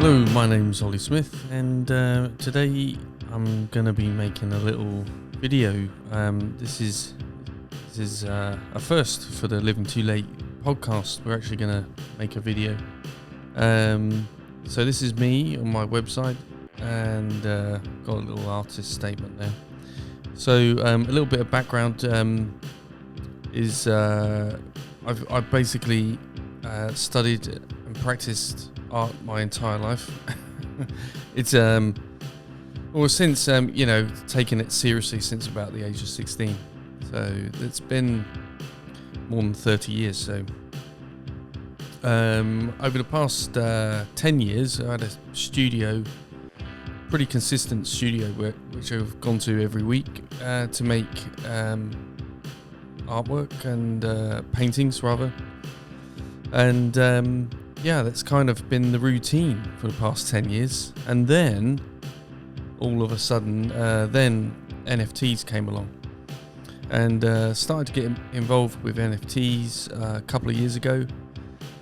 Hello, my name's Ollie Smith, and today I'm going to be making a little video. This is a first for the Living Too Late podcast. We're actually going to make a video. So this is me on my website, and got a little artist statement there. So a little bit of background is I've basically studied and practiced art my entire life. It's since taking it seriously since about the age of 16. So it's been more than 30 years. So over the past 10 years, I had a studio, pretty consistent studio which I've gone to every week to make artwork and paintings rather. And that's kind of been the routine for the past 10 years. And then all of a sudden, then NFTs came along, and started to get involved with NFTs a couple of years ago,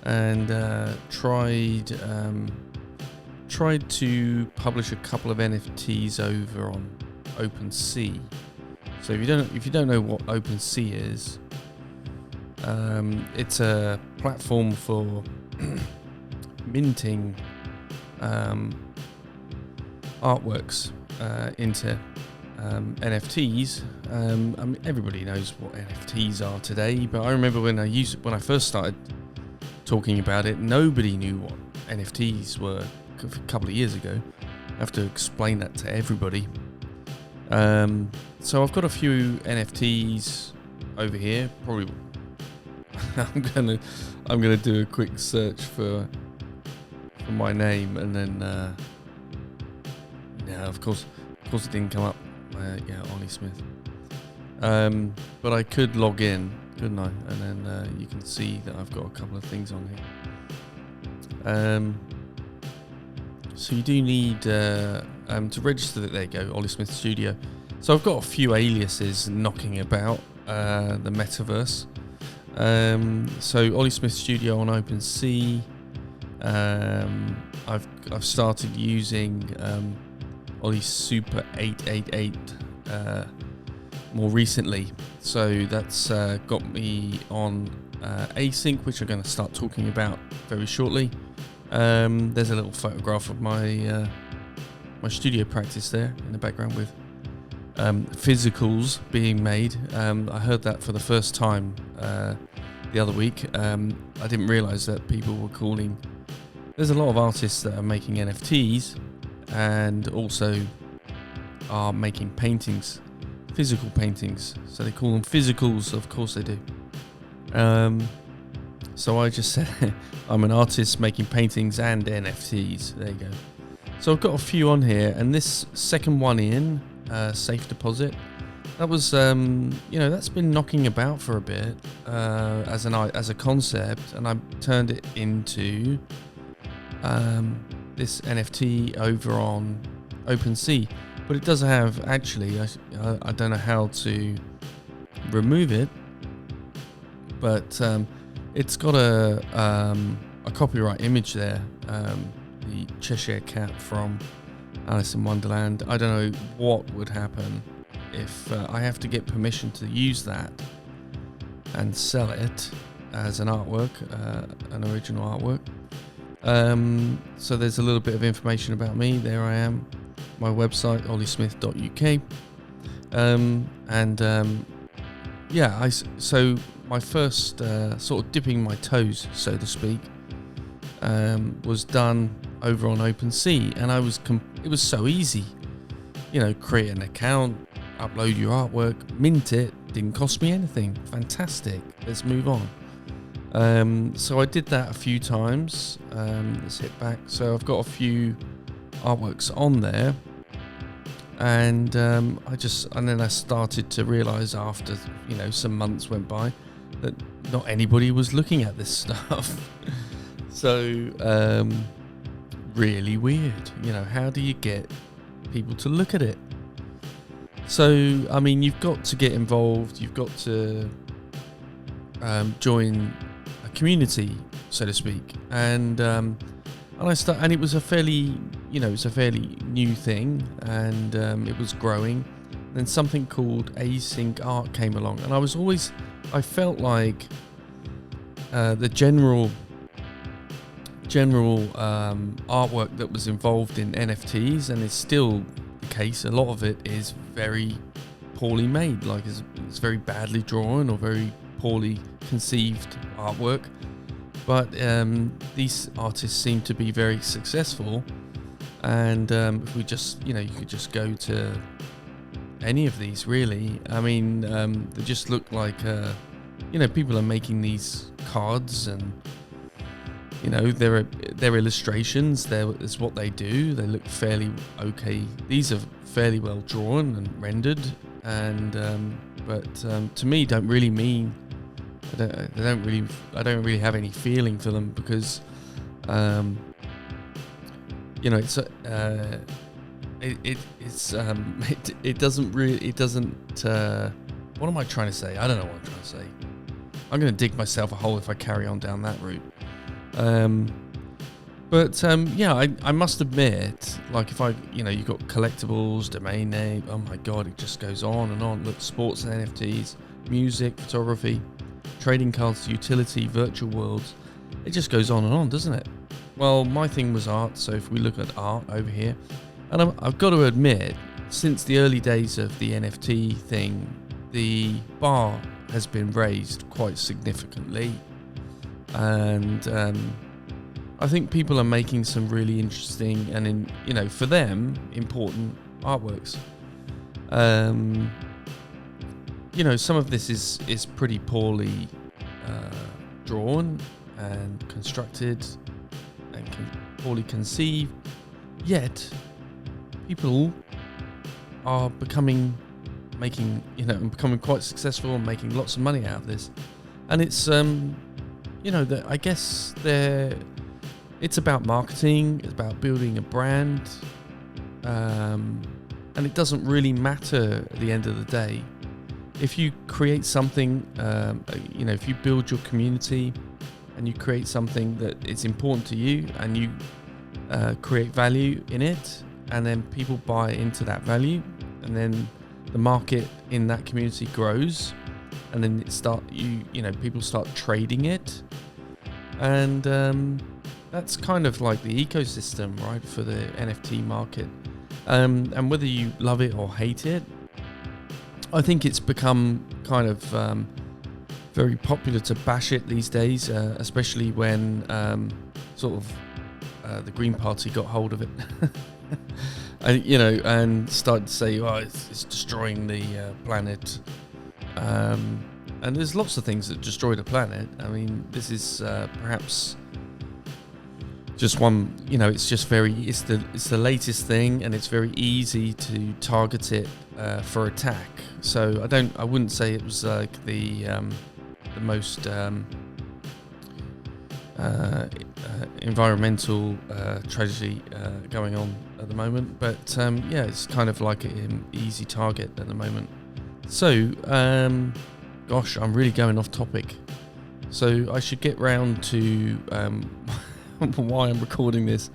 and tried to publish a couple of NFTs over on OpenSea. So if you don't know what OpenSea is, it's a platform for minting artworks into NFTs. I mean, everybody knows what NFTs are today, but I remember when I first started talking about it, nobody knew what NFTs were a couple of years ago. I have to explain that to everybody. So I've got a few NFTs over here. Probably I'm gonna do a quick search for my name, and then of course it didn't come up. Ollie Smith. But I could log in, couldn't I? And then you can see that I've got a couple of things on here. So you do need to register. There you go, Ollie Smith Studio. So I've got a few aliases knocking about the metaverse. So Ollie Smith Studio on OpenSea. I've started using Ollie Super 888 more recently. So that's got me on Async, which I'm going to start talking about very shortly. There's a little photograph of my studio practice there in the background with physicals being made. I heard that for the first time the other week. I didn't realise that people were calling. There's a lot of artists that are making NFTs and also are making paintings, physical paintings. So they call them physicals. Of course they do. So I just said I'm an artist making paintings and NFTs. There you go. So I've got a few on here, and this second one in safe deposit. That was, that's been knocking about for a bit as a concept, and I turned it into this NFT over on OpenSea. But it does have, actually, I don't know how to remove it, but it's got a copyright image there, the Cheshire Cat from Alice in Wonderland. I don't know what would happen if I have to get permission to use that and sell it as an artwork, an original artwork. So there's a little bit of information about me. There I am, my website, olliesmith.uk. So my first sort of dipping my toes, so to speak, was done over on OpenSea, and it was so easy. Create an account, upload your artwork, mint it, didn't cost me anything. Fantastic. Let's move on. So I did that a few times. Let's hit back. So I've got a few artworks on there, and then I started to realise after some months went by that not anybody was looking at this stuff. So really weird. How do you get people to look at it? So, I mean, you've got to get involved. You've got to join a community, so to speak. And and it was a fairly, new thing, and it was growing. Then something called Async Art came along, and I felt like the general artwork that was involved in NFTs, and is still the case. A lot of it is very poorly made, like it's very badly drawn or very poorly conceived artwork. But these artists seem to be very successful, and if we just, you could just go to any of these really. I mean, they just look like, people are making these cards, and they're illustrations. Is what they do. They look fairly okay. These are fairly well drawn and rendered, and but to me, don't really mean. I don't really have any feeling for them, because it's it doesn't what am I trying to say? I don't know what I'm trying to say. I'm going to dig myself a hole if I carry on down that route. I must admit, like, if you've got collectibles, domain name, oh my god, it just goes on and on. Look, sports and NFTs, music, photography, trading cards, utility, virtual worlds. It just goes on and on, doesn't it? Well, my thing was art, so if we look at art over here, and I've got to admit, since the early days of the NFT thing, the bar has been raised quite significantly, and I think people are making some really interesting and, for them, important artworks. Some of this is pretty poorly drawn and constructed and poorly conceived, yet people are becoming quite successful and making lots of money out of this. And it's I guess it's about marketing, it's about building a brand, and it doesn't really matter at the end of the day. If you create something, if you build your community and you create something that is important to you, and you create value in it, and then people buy into that value, and then the market in that community grows, and then people start trading it, and that's kind of like the ecosystem, right, for the NFT market. And whether you love it or hate it, I think it's become kind of very popular to bash it these days, especially when the Green Party got hold of it, and started to say, "Oh, it's destroying the planet." And there's lots of things that destroy the planet. I mean, this is perhaps just one. It's just it's the latest thing, and it's very easy to target it for attack. So I wouldn't say it was like the most environmental tragedy going on at the moment, but it's kind of like an easy target at the moment. So gosh, I'm really going off topic, so I should get round to why I'm recording this.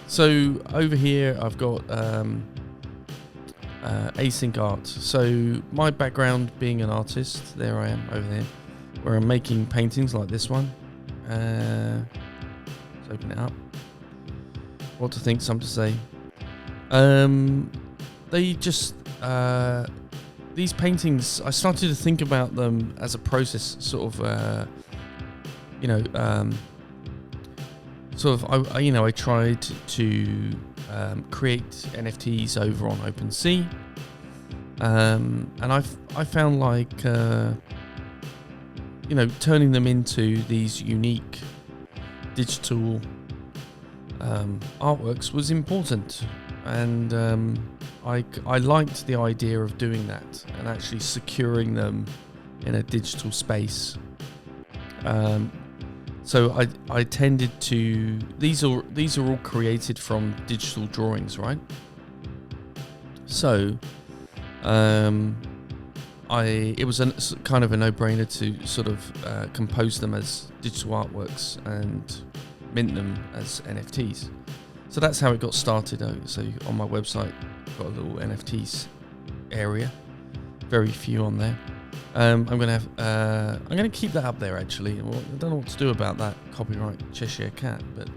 So over here I've got Async Art. So my background being an artist, there I am over there, where I'm making paintings like this one. Let's open it up. What to think, some to say. They just these paintings, I started to think about them as a process, I tried to create NFTs over on OpenSea, and I found like turning them into these unique digital artworks was important, and I liked the idea of doing that and actually securing them in a digital space. So I tended to, these are all created from digital drawings, right? So it was kind of a no-brainer to sort of compose them as digital artworks and mint them as NFTs. So that's how it got started. So on my website, I've got a little NFTs area. Very few on there. I'm gonna keep that up there actually. Well, I don't know what to do about that copyright Cheshire Cat, but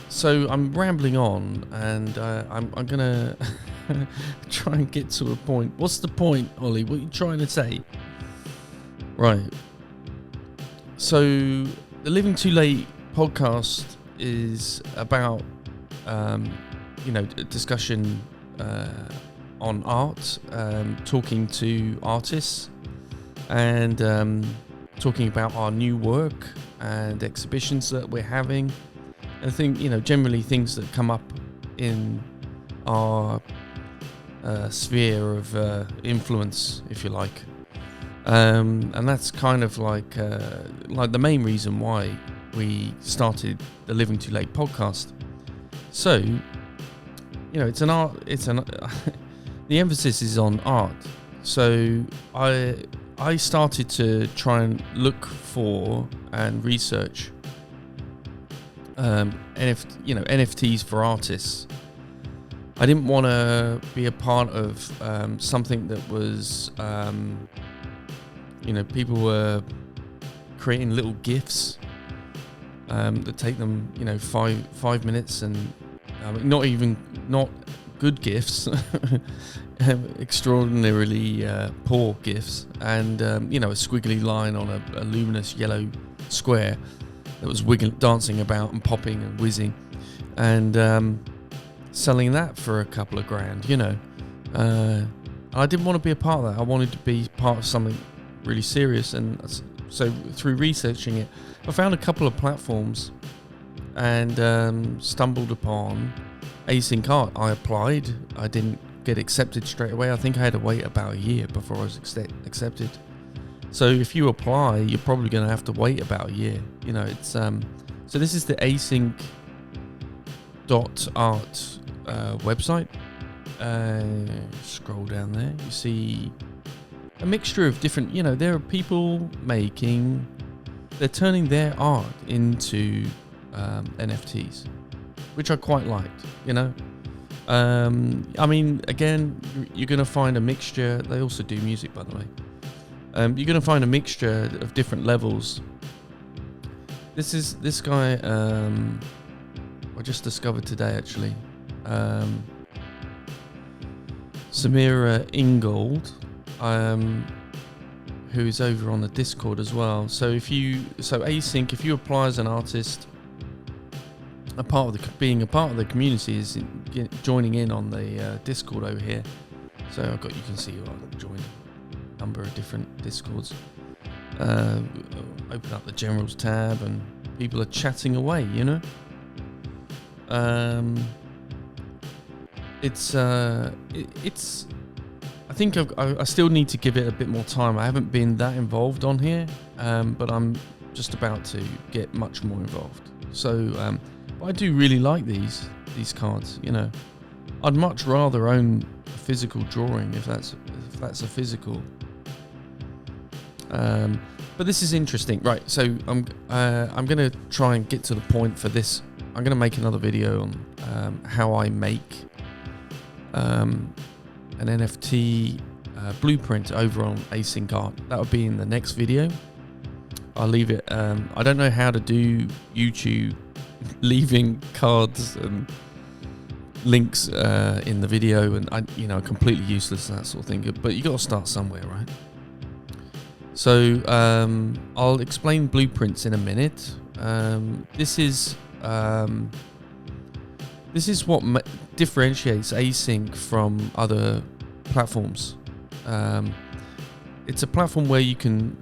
so I'm rambling on, and I'm gonna try and get to a point. What's the point, Ollie? What are you trying to say? Right. So the Living Too Late podcast is about a discussion on art, talking to artists, and talking about our new work and exhibitions that we're having. And I think, generally things that come up in our sphere of influence, if you like. And that's kind of like the main reason why we started the Living Too Late podcast. So, it's an art. The emphasis is on art. So I started to try and look for and research NFTs for artists. I didn't want to be a part of something that was people were creating little GIFs that take them 5 minutes, and not good GIFs, extraordinarily poor GIFs, and a squiggly line on a luminous yellow square that was dancing about and popping and whizzing, and selling that for a couple of grand. I didn't want to be a part of that. I wanted to be part of something really serious, and so through researching it, I found a couple of platforms and stumbled upon Async Art. I applied. I didn't get accepted straight away. I think I had to wait about a year before I was accepted. So if you apply, you're probably going to have to wait about a year. It's so this is the Async.art website. Scroll down there, you see a mixture of different, there are people they're turning their art into NFTs, which I quite liked. Again, you're going to find a mixture. They also do music, by the way. You're going to find a mixture of different levels. This guy I just discovered today, actually. Samira Ingold, who's over on the Discord as well. So Async, if you apply as an artist, being a part of the community is joining in on the Discord over here. So you can see I've joined a number of different Discords. Open up the generals tab and people are chatting away. It's I think I still need to give it a bit more time. I haven't been that involved on here, but I'm just about to get much more involved. So but I do really like these cards. I'd much rather own a physical drawing if that's a physical. But this is interesting, right? So I'm gonna try and get to the point for this. I'm gonna make another video on how I make an NFT blueprint over on Async Art. That will be in the next video. I'll leave it. I don't know how to do YouTube leaving cards and links in the video, and completely useless and that sort of thing. But you got to start somewhere, right? So I'll explain blueprints in a minute. This is what differentiates Async from other platforms. It's a platform where you can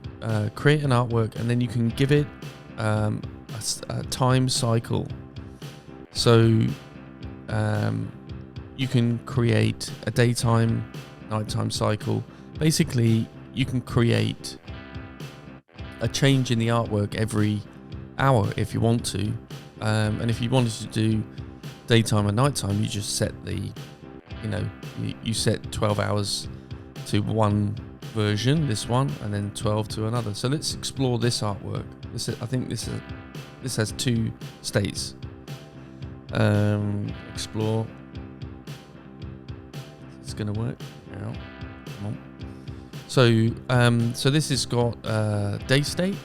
create an artwork and then you can give it a time cycle. So you can create a daytime, nighttime cycle. Basically, you can create a change in the artwork every hour if you want to. And if you wanted to do daytime and nighttime, you just set you set 12 hours to one version, this one, and then 12 to another. So let's explore this artwork. I think this is this has 2 states. Explore. It's gonna work. Now, come on. So this has got day state,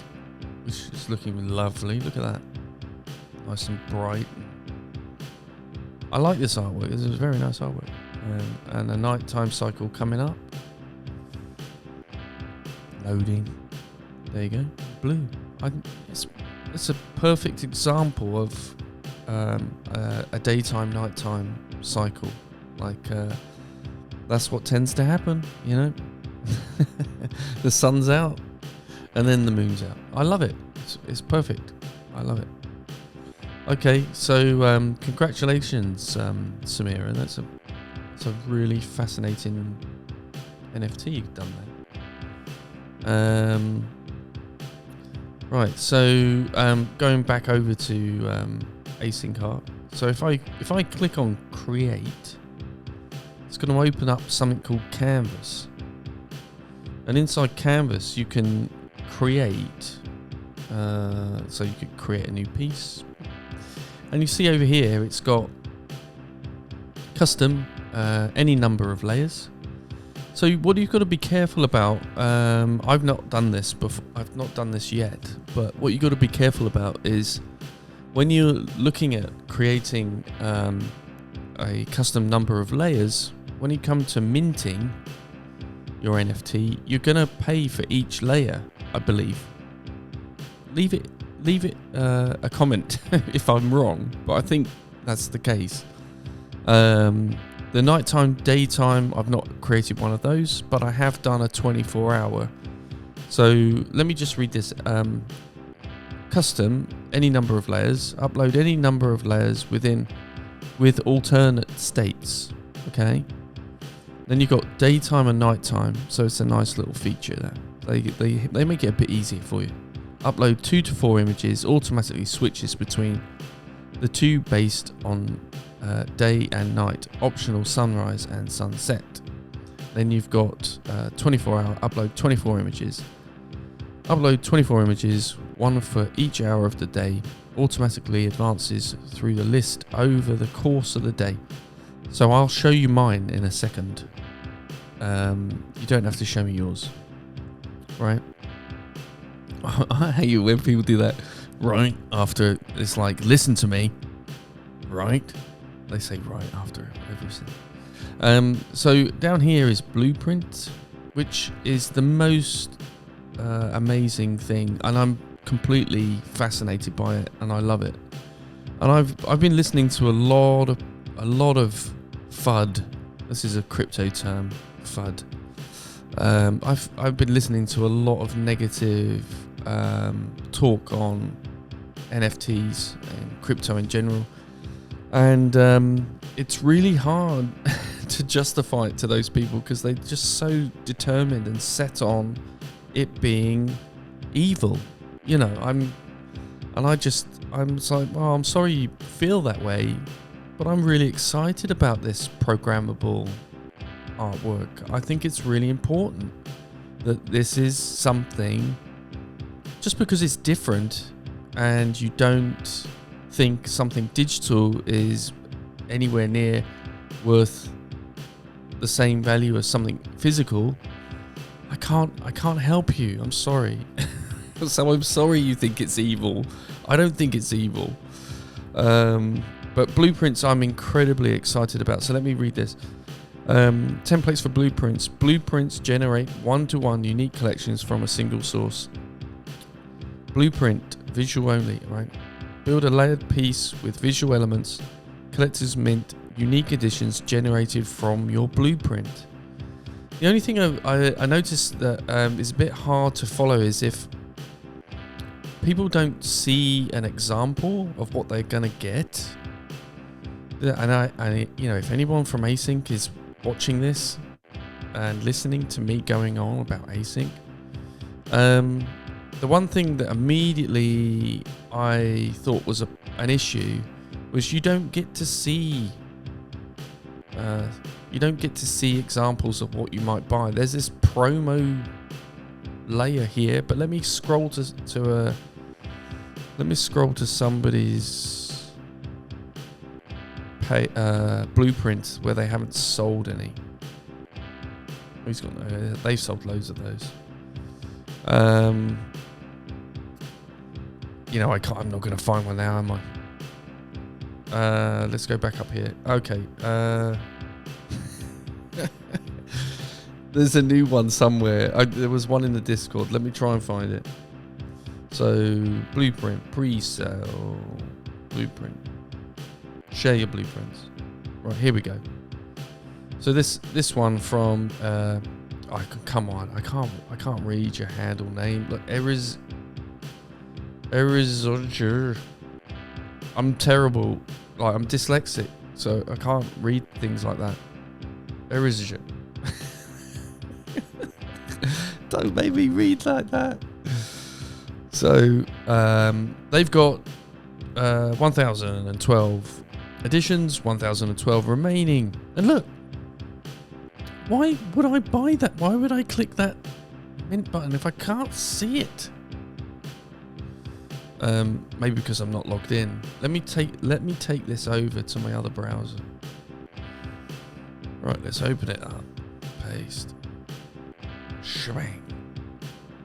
which is looking lovely. Look at that, nice and bright. I like this artwork. This is very nice artwork. And a nighttime cycle coming up. Loading. There you go. Blue. It's a perfect example of a daytime nighttime cycle. Like that's what tends to happen, you know. The sun's out and then the moon's out. I love it. It's perfect. I love it. Okay, so congratulations, Samira. That's a really fascinating NFT you've done there. Right, so going back over to Async Art. So if I click on create, it's going to open up something called Canvas. And inside Canvas, you can create. So you could create a new piece. And you see over here, it's got custom, any number of layers. So what you've got to be careful about, I've not done this before, I've not done this yet, but what you've got to be careful about is when you're looking at creating a custom number of layers, when you come to minting your NFT, you're going to pay for each layer, I believe. Leave it a comment if I'm wrong, but I think that's the case. The nighttime, daytime, I've not created one of those, but I have done a 24-hour. So let me just read this. Custom, any number of layers. Upload any number of layers with alternate states. Okay. Then you've got daytime and nighttime, so it's a nice little feature there. They make it a bit easier for you. Upload 2 to 4 images, automatically switches between the 2 based on day and night, optional sunrise and sunset. Then you've got 24-hour, upload 24 images. Upload 24 images, 1 for each hour of the day, automatically advances through the list over the course of the day. So I'll show you mine in a second. You don't have to show me yours, right? I hate it when people do that. Right after it's like, listen to me. Right? They say right after everything. So down here is Blueprint, which is the most amazing thing, and I'm completely fascinated by it, and I love it. And I've been listening to a lot of FUD. This is a crypto term, FUD. I've been listening to a lot of negative talk on NFTs and crypto in general, and it's really hard to justify it to those people because they're just so determined and set on it being evil. You know, I'm like, well, I'm sorry you feel that way, but I'm really excited about this programmable artwork. I think it's really important that this is something, just because it's different and you don't think something digital is anywhere near worth the same value as something physical, I can't help you. I'm sorry. So I'm sorry you think it's evil. I don't think it's evil. But blueprints I'm incredibly excited about. So let me read this. Templates for blueprints. Blueprints generate one-to-one unique collections from a single source. Blueprint, visual only, right? Build a layered piece with visual elements. Collectors mint unique editions generated from your blueprint. The only thing I noticed that is a bit hard to follow is if people don't see an example of what they're gonna get. And you know, if anyone from Async is watching this and listening to me going on about Async, the one thing that immediately I thought was an issue was you don't get to see examples of what you might buy. There's this promo layer here, but let me scroll to Let me scroll to somebody's blueprint where they haven't sold any. He's got no. They've sold loads of those. You know, I'm not going to find one now, am I? Let's go back up here. Okay. There's a new one somewhere. There was one in the Discord. Let me try and find it. So, blueprint, pre-sale, blueprint. Share your blueprints. Right, here we go. So this one from come on, I can't read your handle name. Look, errors. I'm terrible. Like, I'm dyslexic, so I can't read things like that. Errors. Don't make me read like that. So they've got 1,012 editions, 1,012 remaining. And look, why would I buy that? Why would I click that mint button if I can't see it? Maybe because I'm not logged in. Let me take this over to my other browser. Right, let's open it up. Paste. Shebang.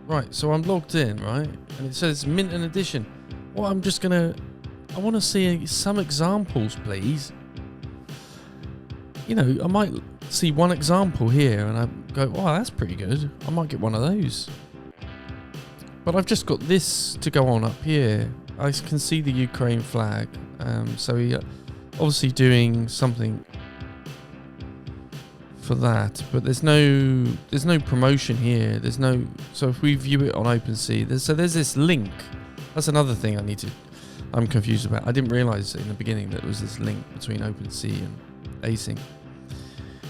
Right, so I'm logged in, right? And it says mint an edition. Well, I want to see some examples, please. You know, I might see one example here and I go, oh, that's pretty good. I might get one of those. But I've just got this to go on up here. I can see the Ukraine flag. So he obviously doing something for that, but there's no promotion here. So if we view it on OpenSea, there's this link. That's another thing I'm confused about. I didn't realize in the beginning that there was this link between OpenSea and Async.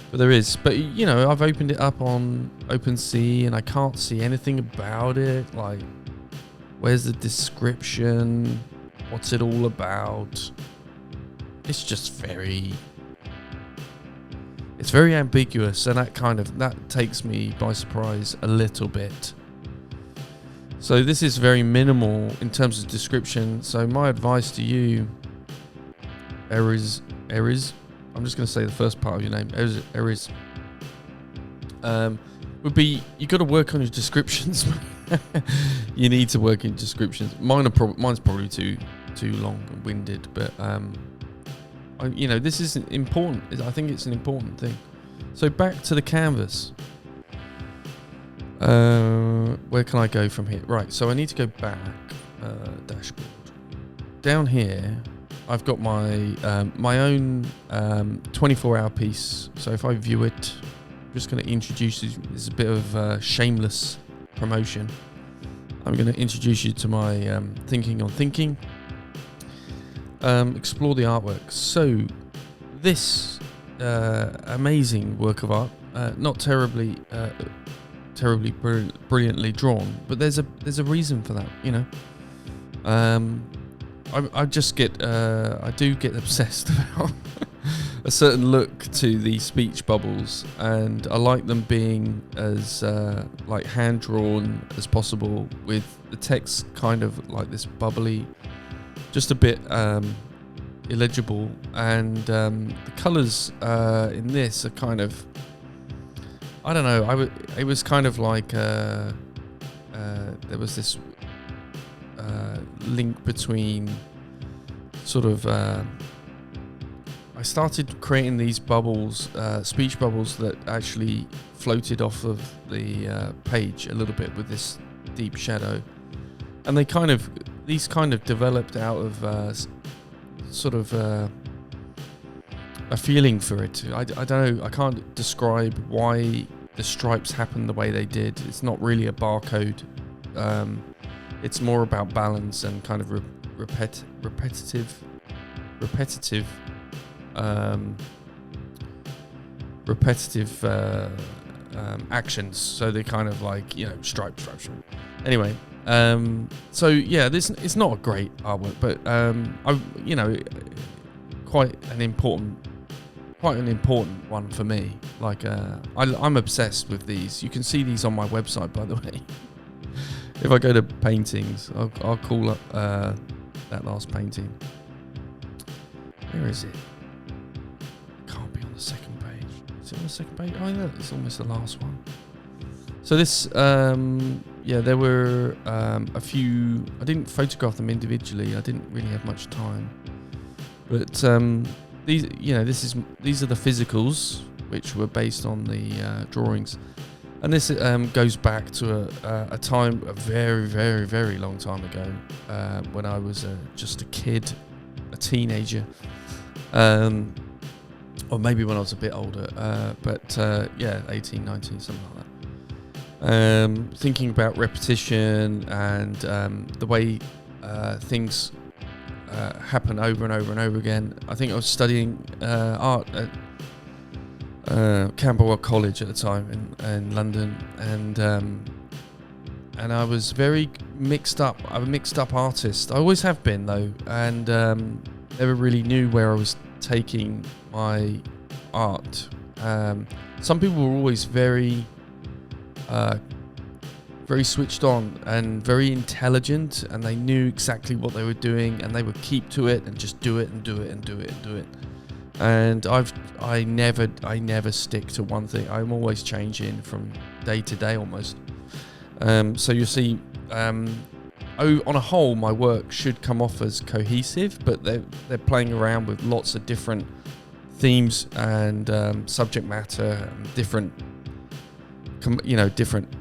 But there is. But you know, I've opened it up on OpenSea and I can't see anything about it. Like, where's the description? What's it all about? It's just very ambiguous, and that takes me by surprise a little bit. So this is very minimal in terms of description. So my advice to you, errors. I'm just going to say the first part of your name, errors. Would be, you got to work on your descriptions. You need to work in descriptions. Mine's probably too long and winded, but you know, this is important. I think it's an important thing. So back to the canvas. Where can I go from here? Right, so I need to go back. Dashboard. Down here, I've got my own 24-hour piece. So if I view it, I'm just going to introduce you. This is a bit of shameless promotion. I'm going to introduce you to my Thinking on Thinking. Explore the artwork. So this amazing work of art, not terribly brilliantly drawn, but there's a reason for that, you know. I do get obsessed about a certain look to the speech bubbles, and I like them being as like hand drawn as possible, with the text kind of like this bubbly, just a bit illegible, and the colours in this are kind of, I don't know, it was kind of like there was this link between sort of I started creating these bubbles, speech bubbles that actually floated off of the page a little bit with this deep shadow, and these kind of developed out of sort of a feeling for it. I don't know, I can't describe why the stripes happened the way they did. It's not really a barcode. It's more about balance and kind of repetitive actions. So they kind of like, you know, stripe. Anyway, so yeah, this it's not a great artwork, but you know, quite an important one for me. Like I'm obsessed with these. You can see these on my website, by the way. If I go to paintings, I'll call up that last painting. Where is it? Can't be on the second page. Is it on the second page? Oh yeah, it's almost the last one. So this, there were a few. I didn't photograph them individually. I didn't really have much time. But these are the physicals, which were based on the drawings. And this goes back to a time, a very, very, very long time ago, when I was just a kid, a teenager, or maybe when I was a bit older, 18, 19, something like that. Thinking about repetition and the way things happen over and over and over again. I think I was studying art at Camberwell College at the time in London, and I was very mixed up. I'm a mixed up artist. I always have been though, and never really knew where I was taking my art. Some people were always very switched on and very intelligent, and they knew exactly what they were doing, and they would keep to it and just do it and do it and do it and do it. And I never stick to one thing. I'm always changing from day to day almost. So you'll see, on a whole, my work should come off as cohesive, but they're playing around with lots of different themes and subject matter, and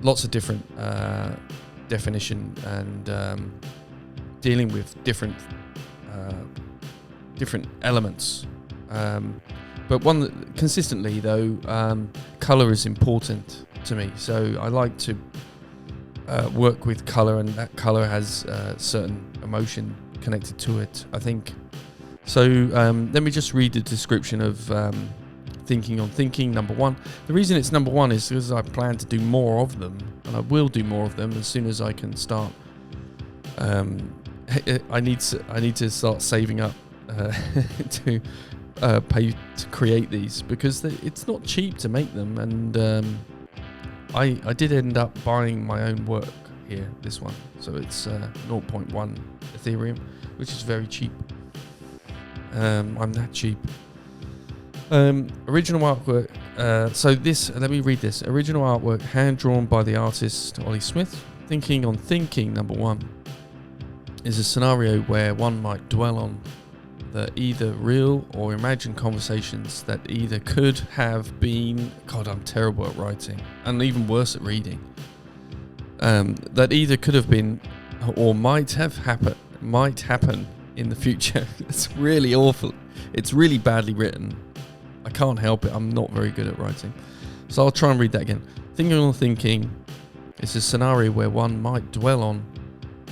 lots of different definition, and dealing with different elements. But consistently though, color is important to me. So I like to work with color, and that color has certain emotion connected to it, I think. So let me just read the description of Thinking on Thinking, number 1. The reason it's number 1 is because I plan to do more of them, and I will do more of them as soon as I can start. I need to start saving up to pay to create these, because it's not cheap to make them, and I did end up buying my own work here, this one. So it's 0.1 Ethereum, which is very cheap. I'm that cheap. Original artwork. Let me read this. Original artwork, hand drawn by the artist Ollie Smith. Thinking on Thinking, number 1, is a scenario where one might dwell on the either real or imagined conversations that either could have been. God, I'm terrible at writing, and even worse at reading. That either could have been or might happen in the future. It's really awful. It's really badly written. I can't help it. I'm not very good at writing. So I'll try and read that again. Thinking on Thinking is a scenario where one might dwell on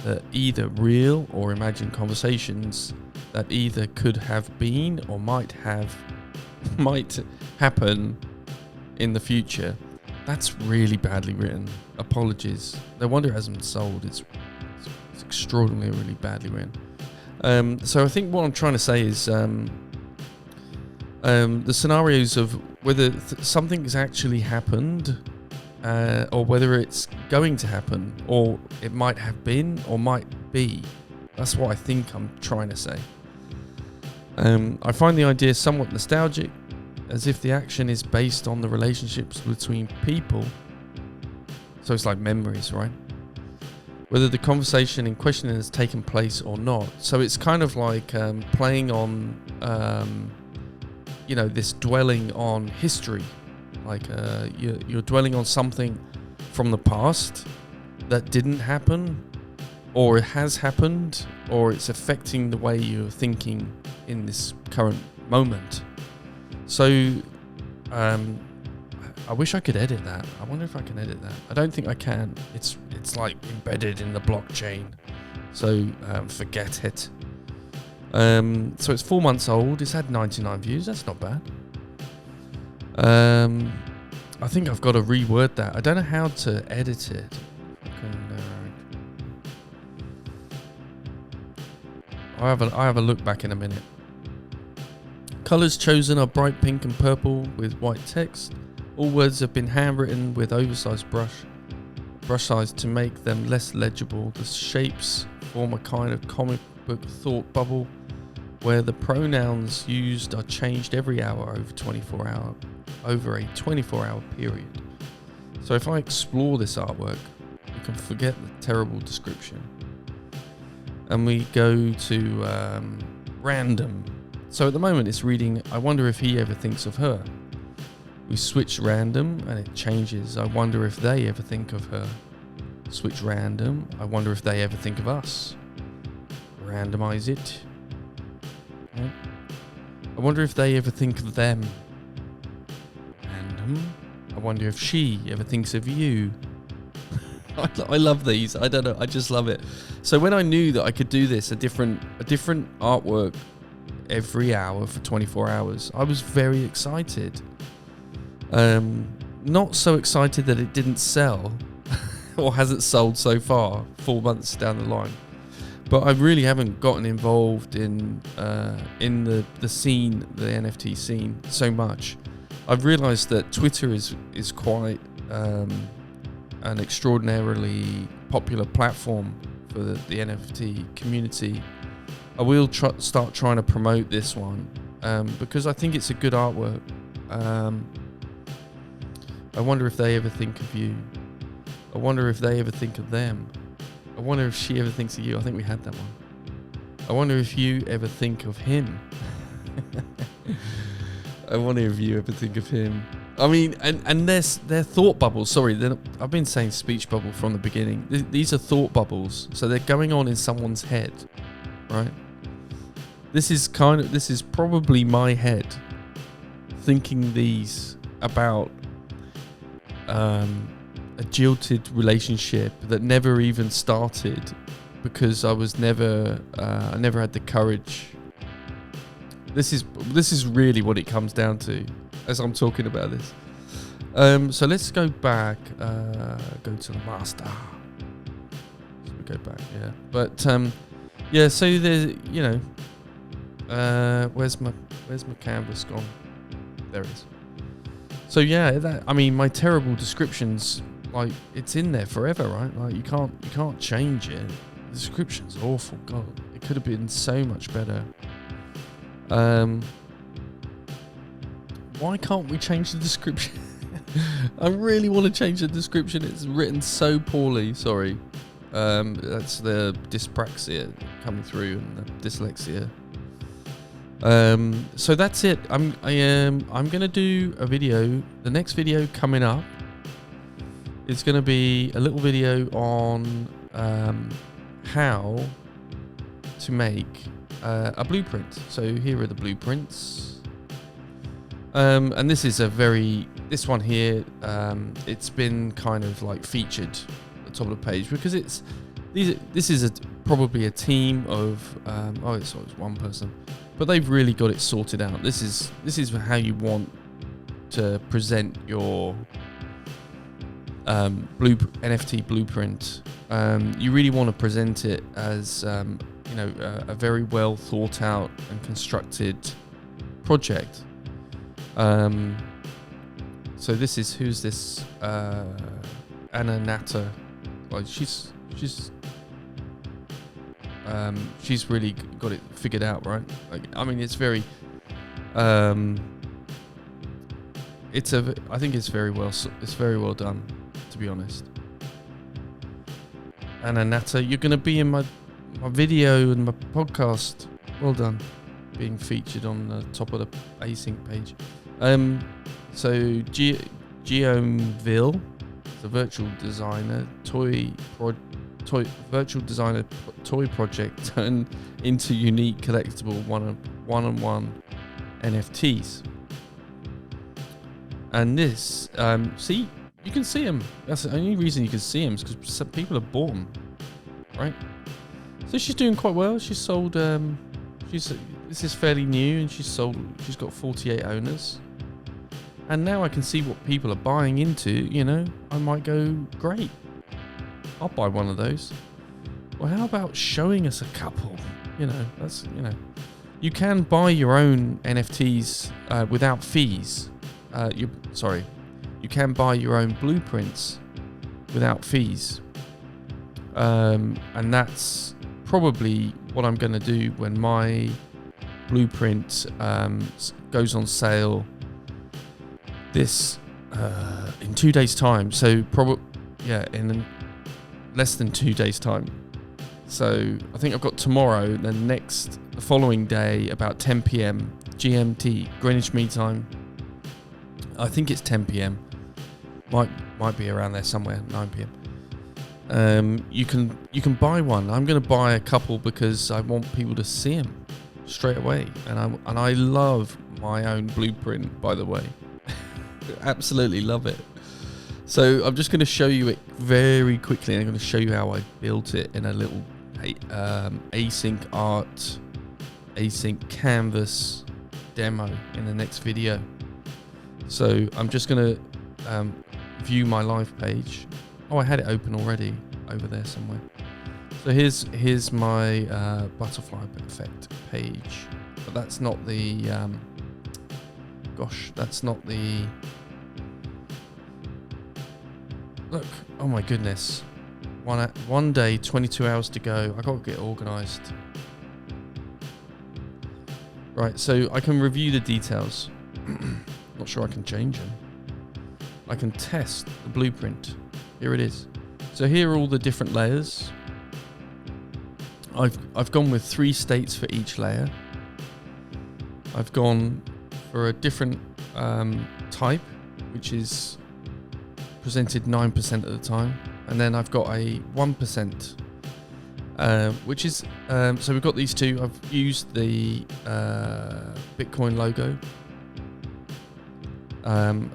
the either real or imagined conversations that either could have been or might happen in the future. That's really badly written. Apologies. No wonder it hasn't sold. It's extraordinarily badly written. So I think what I'm trying to say is the scenarios of whether something's actually happened, or whether it's going to happen, or it might have been or might be. That's what I think I'm trying to say. I find the idea somewhat nostalgic, as if the action is based on the relationships between people. So it's like memories, right? Whether the conversation in question has taken place or not. So it's kind of like playing on, this dwelling on history. Like you're dwelling on something from the past that didn't happen, or it has happened, or it's affecting the way you're thinking in this current moment. So I wish I could edit that. I wonder if I can edit that. I don't think I can. It's like embedded in the blockchain. So forget it. So it's 4 months old. It's had 99 views. That's not bad. I think I've got to reword that. I don't know how to edit it. I'll have a look back in a minute. Colours chosen are bright pink and purple with white text. All words have been handwritten with oversized brush. brush size to make them less legible. The shapes form a kind of comic book thought bubble where the pronouns used are changed every hour over a 24-hour period. So if I explore this artwork, you can forget the terrible description. And we go to random. So at the moment it's reading, I wonder if he ever thinks of her. We switch random and it changes. I wonder if they ever think of her. Switch random. I wonder if they ever think of us. Randomize it. Okay. I wonder if they ever think of them. Random. I wonder if she ever thinks of you. I love these. I don't know. I just love it. So when I knew that I could do this, a different artwork every hour for 24 hours, I was very excited. Not so excited that it didn't sell or hasn't sold so far, 4 months down the line. But I really haven't gotten involved in the scene, the NFT scene, so much. I've realised that Twitter is quite an extraordinarily popular platform for the NFT community. I will start trying to promote this one because I think it's a good artwork. I wonder if they ever think of you. I wonder if they ever think of them. I wonder if she ever thinks of you. I think we had that one. I wonder if you ever think of him. I wonder if you ever think of him. I mean, and they're thought bubbles. Sorry, I've been saying speech bubble from the beginning. These are thought bubbles. So they're going on in someone's head, right? This is probably my head thinking these about a jilted relationship that never even started because I never had the courage. This is really what it comes down to as I'm talking about this. So let's go back, go to the master. So we go back, yeah. But yeah, so there's, you know, where's my canvas gone? There it is. So yeah, I mean, my terrible descriptions, like, it's in there forever, right? Like, you can't change it. The description's awful. God, it could have been so much better. Why can't we change the description? I really want to change the description. It's written so poorly. Sorry. That's the dyspraxia coming through and the dyslexia. So that's it. I'm gonna do a video. The next video coming up is gonna be a little video on how to make a blueprint. So here are the blueprints. And this is this one here. It's been kind of like featured at the top of the page because this is probably a team of it's one person. But they've really got it sorted out. This is how you want to present your NFT blueprint. You really want to present it as you know, a very well thought out and constructed project. So who's this? Anna Natta. Like she's really got it figured out, right? Like, I mean, it's very, I think it's very well done, to be honest. Anna Natta, you're going to be in my video and my podcast. Well done, being featured on the top of the Async page. So Guillaumeville, the virtual designer, virtual designer toy project turned into unique collectible one-on-one NFTs. And this, see, you can see them. That's the only reason you can see them is because some people have bought them, right? So she's doing quite well. She's sold. This is fairly new, and she's got 48 owners. And now I can see what people are buying into. You know, I might go, great, I'll buy one of those. Well, how about showing us a couple? You know, you can buy your own NFTs without fees. You can buy your own blueprints without fees. And that's probably what I'm going to do when my blueprint goes on sale this in 2 days time. So in less than 2 days time. So I think I've got tomorrow, then the following day about 10 p.m. GMT, Greenwich Mean Time. I think it's 10 p.m. Might be around there somewhere, 9 p.m. You can buy one. I'm going to buy a couple because I want people to see them straight away. And I love my own blueprint, by the way. Absolutely love it. So I'm just going to show you it very quickly. I'm going to show you how I built it in a little Async Art, Async Canvas demo in the next video. So I'm just going to view my live page. Oh, I had it open already over there somewhere. So here's my butterfly effect page, but that's not the that's not the look. Oh my goodness, one day, 22 hours to go. I gotta get organized. Right, so I can review the details. Not sure I can change them. I can test the blueprint. Here it is. So here are all the different layers. I've gone with 3 states for each layer. I've gone for a different type, which is presented 9% of the time, and then I've got a 1%, which is so we've got these two. I've used the Bitcoin logo.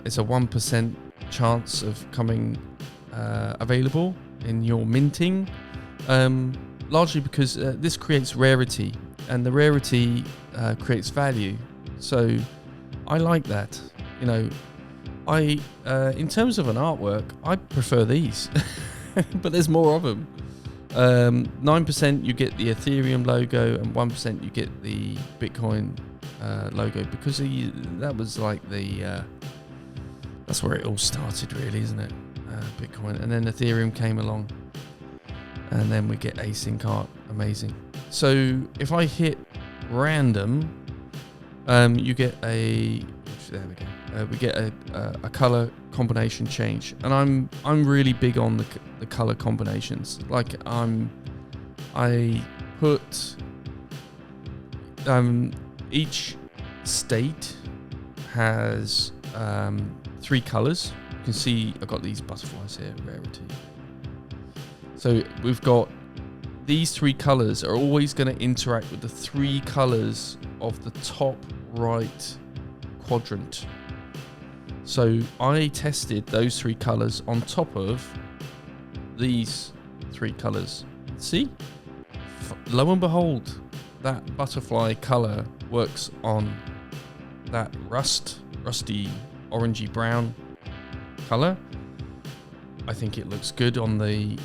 It's a 1% chance of coming available in your minting, largely because this creates rarity, and the rarity creates value. So I like that. You know, in terms of an artwork, I prefer these, but there's more of them. 9% you get the Ethereum logo, and 1% you get the Bitcoin logo, because that was like that's where it all started, really, isn't it? Bitcoin, and then Ethereum came along, and then we get Async Art. Amazing. So if I hit random, you get there we go. We get a color combination change, and I'm really big on the color combinations. Like I put each state has 3 colors. You can see I've got these butterflies here, rarity. So we've got these 3 colors are always going to interact with the 3 colors of the top right quadrant. So I tested those 3 colors on top of these 3 colors. See? Lo and behold, that butterfly color works on that rusty, orangey brown color. I think it looks good on the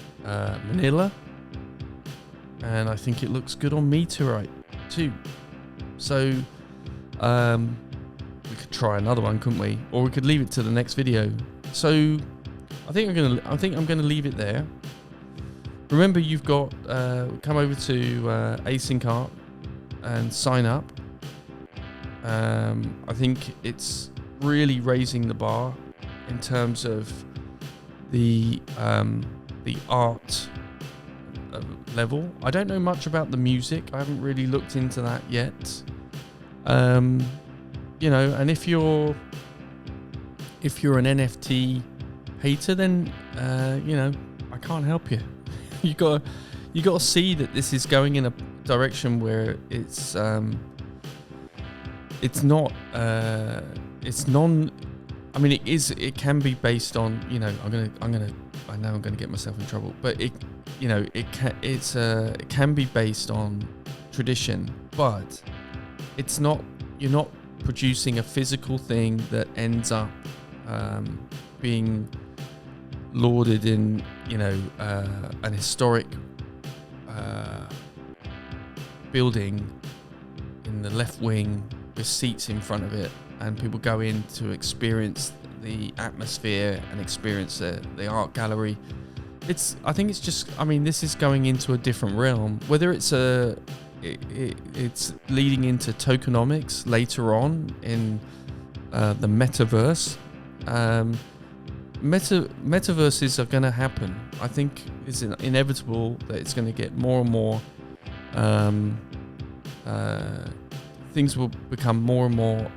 manila, and I think it looks good on meteorite too. So we could try another one, couldn't we? Or we could leave it to the next video. So I think I'm gonna leave it there. Remember, you've got come over to Async Art and sign up. I think it's really raising the bar in terms of the art level. I don't know much about the music. I haven't really looked into that yet. You know, and if you're an NFT hater, then you know, I can't help you. you got to see that this is going in a direction where it's not it's non. I mean, it can be based on, you know, I know I'm gonna get myself in trouble, but it can be based on tradition, but it's not. You're not producing a physical thing that ends up being lauded in, you know, an historic building in the left wing with seats in front of it, and people go in to experience the atmosphere and experience the art gallery. I think it's just, I mean, this is going into a different realm. Whether it's it's leading into tokenomics later on in the metaverse. Metaverses are going to happen. I think it's inevitable that it's going to get more and more. Things will become more and more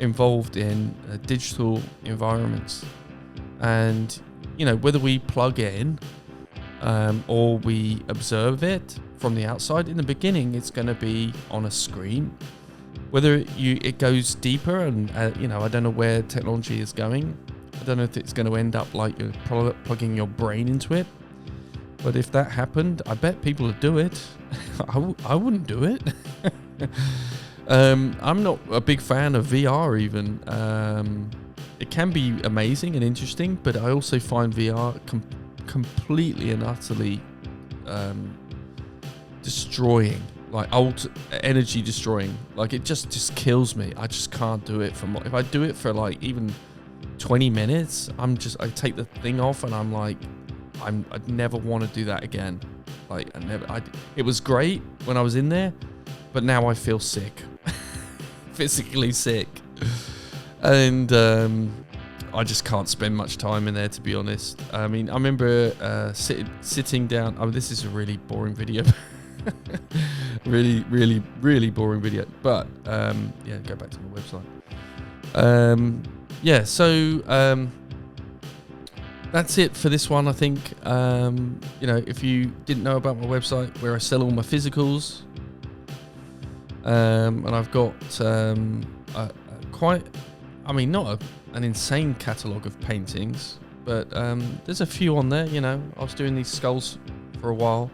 involved in digital environments, and whether we plug in or we observe it from the outside. In the beginning, it's going to be on a screen. Whether it goes deeper, and I don't know where technology is going. I don't know if it's going to end up like you're plugging your brain into it. But if that happened, I bet people would do it. I wouldn't do it. I'm not a big fan of VR even. It can be amazing and interesting, but I also find VR completely and utterly destroying, like energy destroying. Like it just kills me. I just can't do it if I do it for like even 20 minutes, I take the thing off and I'm like, I'd never want to do that again. Like it was great when I was in there, but now I feel sick, physically sick, and I just can't spend much time in there, to be honest. I mean, I remember sitting down. Oh, this is a really boring video, really, really, really boring video. But yeah, go back to my website. Yeah, so. That's it for this one, I think. If you didn't know about my website, where I sell all my physicals, and I've got not an insane catalogue of paintings, but there's a few on there. I was doing these skulls for a while.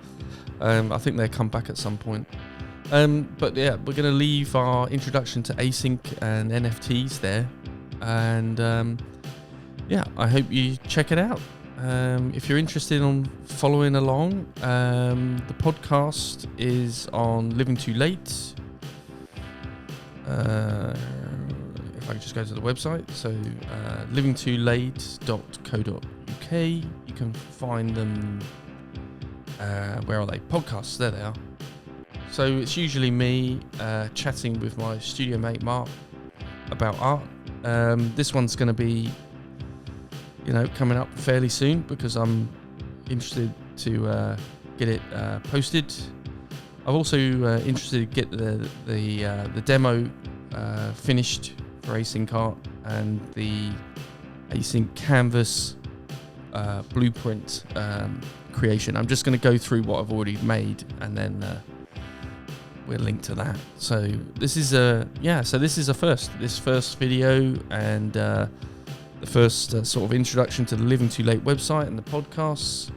I think they'll come back at some point. But yeah, we're going to leave our introduction to async and NFTs there, and yeah, I hope you check it out. If you're interested in following along, the podcast is on Living Too Late. If I could just go to the website, so livingtoolate.co.uk. You can find them. Where are they? Podcasts. There they are. So it's usually me chatting with my studio mate Mark about art. This one's going to be coming up fairly soon because I'm interested to get it posted. I'm also interested to get the demo finished for Async Art and the Async Canvas blueprint creation. I'm just going to go through what I've already made and then we'll link to that. So this is a first. This first video and the first sort of introduction to the Living Too Late website and the podcasts.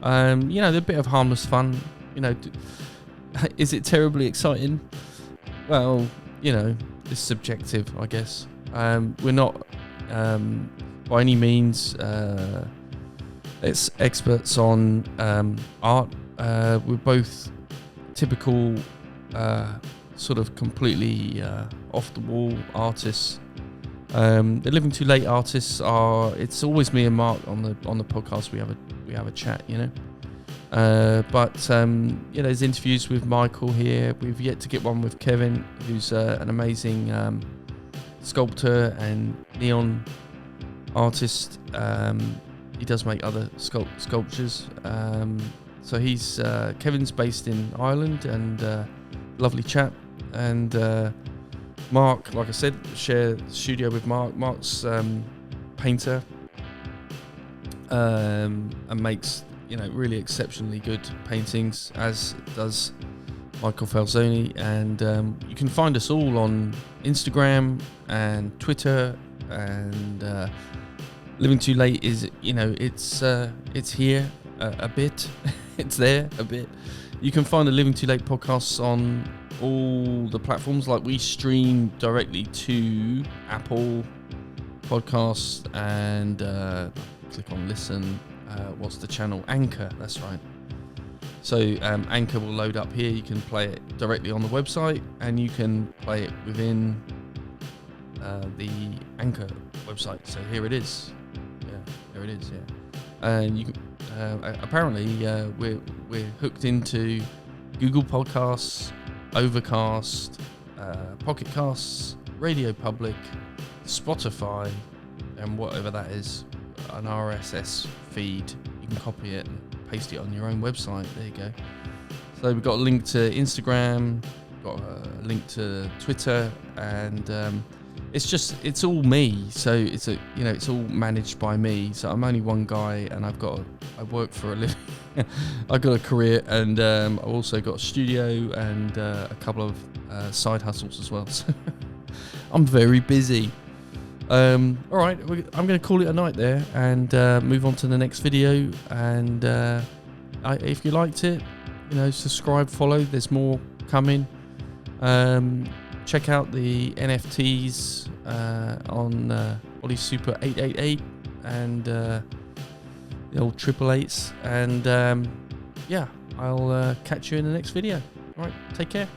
They're a bit of harmless fun. Is it terribly exciting? Well, it's subjective, I guess. We're not by any means it's experts on art. We're both typical sort of completely off the wall artists. The Living Too Late artists it's always me and Mark on the podcast. We have a chat, but there's interviews with Michael here. We've yet to get one with Kevin, who's an amazing sculptor and neon artist. He does make other sculptures. So he's Kevin's based in Ireland and lovely chap, and Mark, like I said, share studio with Mark. Mark's painter and makes really exceptionally good paintings, as does Michael Falzoni. And you can find us all on Instagram and Twitter, and Living Too Late is it's here a bit. It's there a bit. You can find the Living Too Late podcasts on all the platforms. Like we stream directly to Apple Podcasts and click on listen. What's the channel? Anchor, that's right. So Anchor will load up here. You can play it directly on the website, and you can play it within the Anchor website. So here it is. Yeah, there it is. Yeah, and you apparently we're hooked into Google Podcasts, Overcast, Pocket Casts, Radio Public, Spotify, and whatever that is, an RSS feed. You can copy it and paste it on your own website. There you go. So we've got a link to Instagram, got a link to Twitter, and it's all me. So it's all managed by me. So I'm only one guy, and I work for a living. I've got a career, and I've also got a studio and a couple of side hustles as well. So I'm very busy. All right, I'm going to call it a night there and move on to the next video. And if you liked it, subscribe, follow. There's more coming. Check out the NFTs on Ollie Super 888 and the old 888s. And yeah, I'll catch you in the next video. All right, take care.